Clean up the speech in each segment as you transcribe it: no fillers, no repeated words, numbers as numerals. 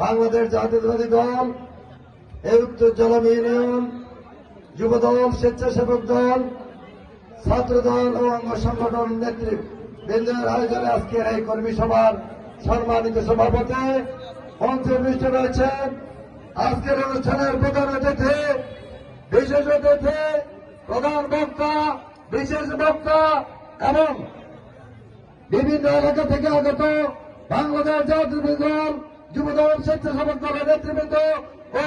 বাংলাদেশ জাতীয়তাবাদী দল, এই উত্তর জলম ইউনিয়ন যুব দল, স্বেচ্ছাসেবক দল, ছাত্র দল ও অঙ্গ সংগঠন নেতৃবৃন্দের আয়োজনে আজকের এই কর্মী সভার সম্মানিত সভাপতি মঞ্চে উপস্থিত রয়েছেন। আজকের অনুষ্ঠানের প্রধান অতিথি, বিশেষ অতিথি, প্রধান বক্তা, বিশেষ বক্তা এবং বিভিন্ন এলাকা থেকে আগত বাংলাদেশ জাতীয়তাবাদী দল, যুবদল, স্বেচ্ছাসেবক দলের নেতৃবৃন্দ ও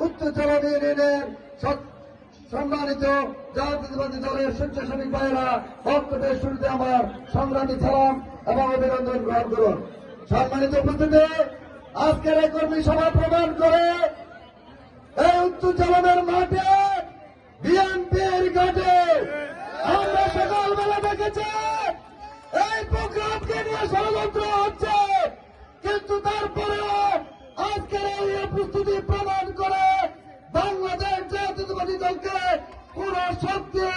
উত্তর জেলা ইউনিয়নের সম্মানিত জাতীয়তাবাদী দলের স্বেচ্ছাসেবক ভাইয়েরা, বক্তব্যের শুরুতে আমার সংগ্রামী সালাম এবং অভিনন্দন গ্রহণ করুন। সম্মানিত উপস্থিতি, আজকের এই কর্মী সভা প্রদান করে এই উত্তর জেলার মাঠে বিএনপির ঘাটে আমরা সকালবেলা দেখেছি এই প্রোগ্রামকে নিয়ে ষড়যন্ত্র হচ্ছে, কিন্তু তারপরেও আজকের এই প্রস্তুতি প্রদান করে বাংলাদেশ জাতীয়তাবাদী দলকে কোন শক্তি,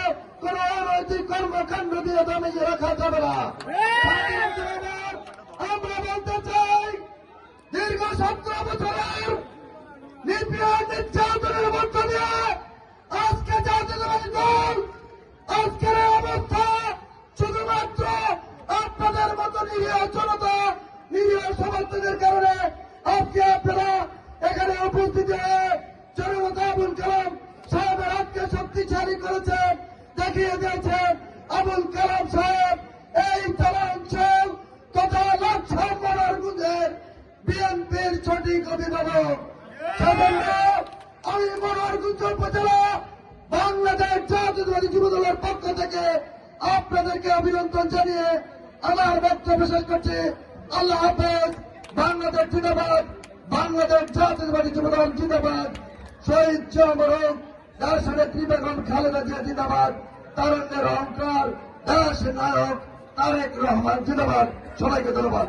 কোন অনৈতিক কর্মকাণ্ড দিয়ে দমিয়ে রাখা যাবে না। আমরা বলতে চাই, দীর্ঘ 17 বছরের নিপীড়ন নির্যাতনের মধ্য দিয়ে আজকে জাতীয়তাবাদী দল আজকের এই অবস্থা শুধুমাত্র আপনাদের মতো নিরীহ জনতা, নিরীহ সমর্থনের কারণে আজকে আপনারা এখানে উপস্থিত হয়ে জনতা আবুল কালাম সাহেবের হাতকে শক্তিশালী করেছেন, দেখিয়ে দিয়েছেন আবুল কালাম সাহেব এই চলাঞ্চল তথা লাকসাম মনোহরগঞ্জের বিএনপির সঠিক অভিভাবক। আমি মনোহরগঞ্জ উপজেলা বাংলাদেশ জাতীয়তাবাদী যুব দলের পক্ষ থেকে আপনাদেরকে অভিনন্দন জানিয়ে আমার বক্তব্য শেষ করছি। আল্লাহ হাফেজ। বাংলাদেশ জিন্দাবাদ, বাংলাদেশ জাতীয়তাবাদী যুব দল জিন্দাবাদ, শহীদ মরহুম দেশ নেত্রী বেগম খালেদা জিয়া জিন্দাবাদ, তারুণ্যের অহংকার দেশ নায়ক তারেক রহমান জিন্দাবাদ। সবাইকে ধন্যবাদ।